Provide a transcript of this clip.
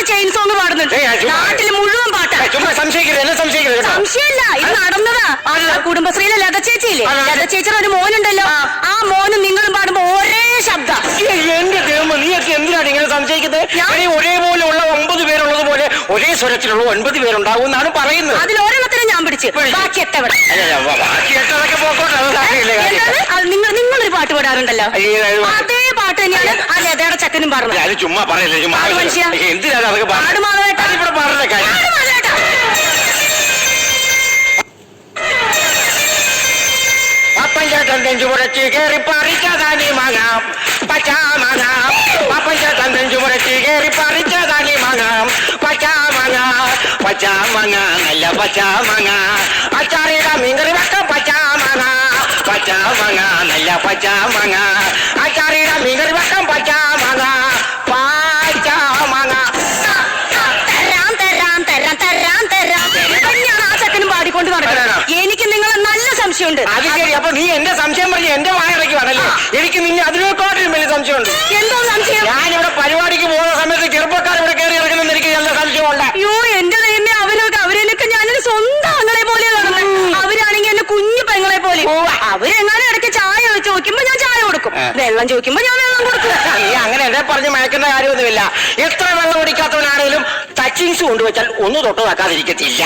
Chain song പാടുന്നുണ്ട്. നാട്ടിൽ മുഴുവൻ പാട്ടാ. സംശയമില്ല, ഇത് നടന്നതാ. കുടുംബശ്രീയിലെ ലത ചേച്ചിയില്ലേ, ലത ചേച്ചിയുടെ ഒരു മോനുണ്ടല്ലോ, ആ മോനും നിങ്ങളും പാടുമ്പോ ഒരേ ശബ്ദം. എന്റെ ദൈവം, നീയൊക്കെ എന്തിനാണ് ഇങ്ങനെ സംശയിക്കുന്നത്? ഒരേപോലെ ഉള്ള 9 പേരുള്ളത് പോലെ ഒരേ സ്വരത്തിലുള്ള 9 പേരുണ്ടാവും എന്നാണ് പറയുന്നത്. അതിൽ ഒരെണ്ണത്തിന് ഞാൻ പിടിച്ച്, ബാക്കി 8 എവിടെ? നിങ്ങളൊരു പാട്ട് പാടാറുണ്ടല്ലോ, അതേ പാട്ട് തന്നെയാണ് ആ ലതയുടെ ചക്കനും പറഞ്ഞത്. ചുമ്മാ പറയല്ലേ, മനുഷ്യ എന്തിനാണ് അതൊക്കെ പാട് മാധവേട്ടാ, ഇവിടെ പറഞ്ഞ കാര്യം. പപ്പഞ്ചേട്ടൻ നെഞ്ചുമുറച്ച് കയറി പറിച്ചതാനി മാങ്ങാം പച്ചാമാങ്ങ. പപ്പഞ്ചേട്ടൻ നെഞ്ചുമുറച്ച് കയറി പറിച്ചതാനി മാങ്ങാം പച്ചാമാങ്ങ. പച്ചാമാങ്ങ നല്ല പച്ചാമാങ്ങ. അച്ചാറിട മീൻകറി വെക്കം പച്ചാമാങ്ങ. പച്ചാമാങ്ങ നല്ല പച്ചാമാങ്ങ. അച്ചാറിട മീൻകറി വെക്കം പച്ചാമാങ്ങ. പച്ചാമാങ്ങ. പാടിക്കൊണ്ട് നടക്കണം. എനിക്ക് നിങ്ങളെ നല്ല സംശയമുണ്ട്. അത് ശരി, അപ്പൊ നീ എന്റെ സംശയം പറഞ്ഞ് എന്റെ വായടയ്ക്കുവാണല്ലേ? എനിക്ക് നിന്നെ അതിനേക്കാട്ടിലും വലിയ സംശയമുണ്ട്. എന്തോ സംശയം? ഞാനിവിടെ പരിപാടിക്ക് പോകുന്ന സമയത്ത് ചെറുപ്പക്കാർ ഇവിടെ കയറി ഇറങ്ങുന്ന എനിക്ക് നല്ല സംശയമുണ്ട്. അയ്യോ എന്റെ ദൈവമേ, അവരെയൊക്കെ ഞാനൊരു സ്വന്തം ആങ്ങളെ പോലെ കാണുന്നത്. അവരാണെങ്കിൽ എന്റെ കുഞ്ഞു പെങ്ങളെ പോലെ. അവരെങ്ങാനും ഇടയ്ക്ക് ചായ ചോദിക്കുമ്പോ ഞാൻ ചായ കൊടുക്കും, വെള്ളം ചോദിക്കുമ്പോ ഞാൻ വെള്ളം കൊടുക്കും. നീ അങ്ങനെ എന്നെ പറഞ്ഞ് മയക്കേണ്ട കാര്യമൊന്നുമില്ല. എത്ര വെള്ളം കുടിക്കാത്തവനാണെങ്കിലും ടച്ചിങ്സ് കൊണ്ടുവച്ചാൽ ഒന്ന് തൊട്ട് വെക്കാതിരിക്കത്തില്ല.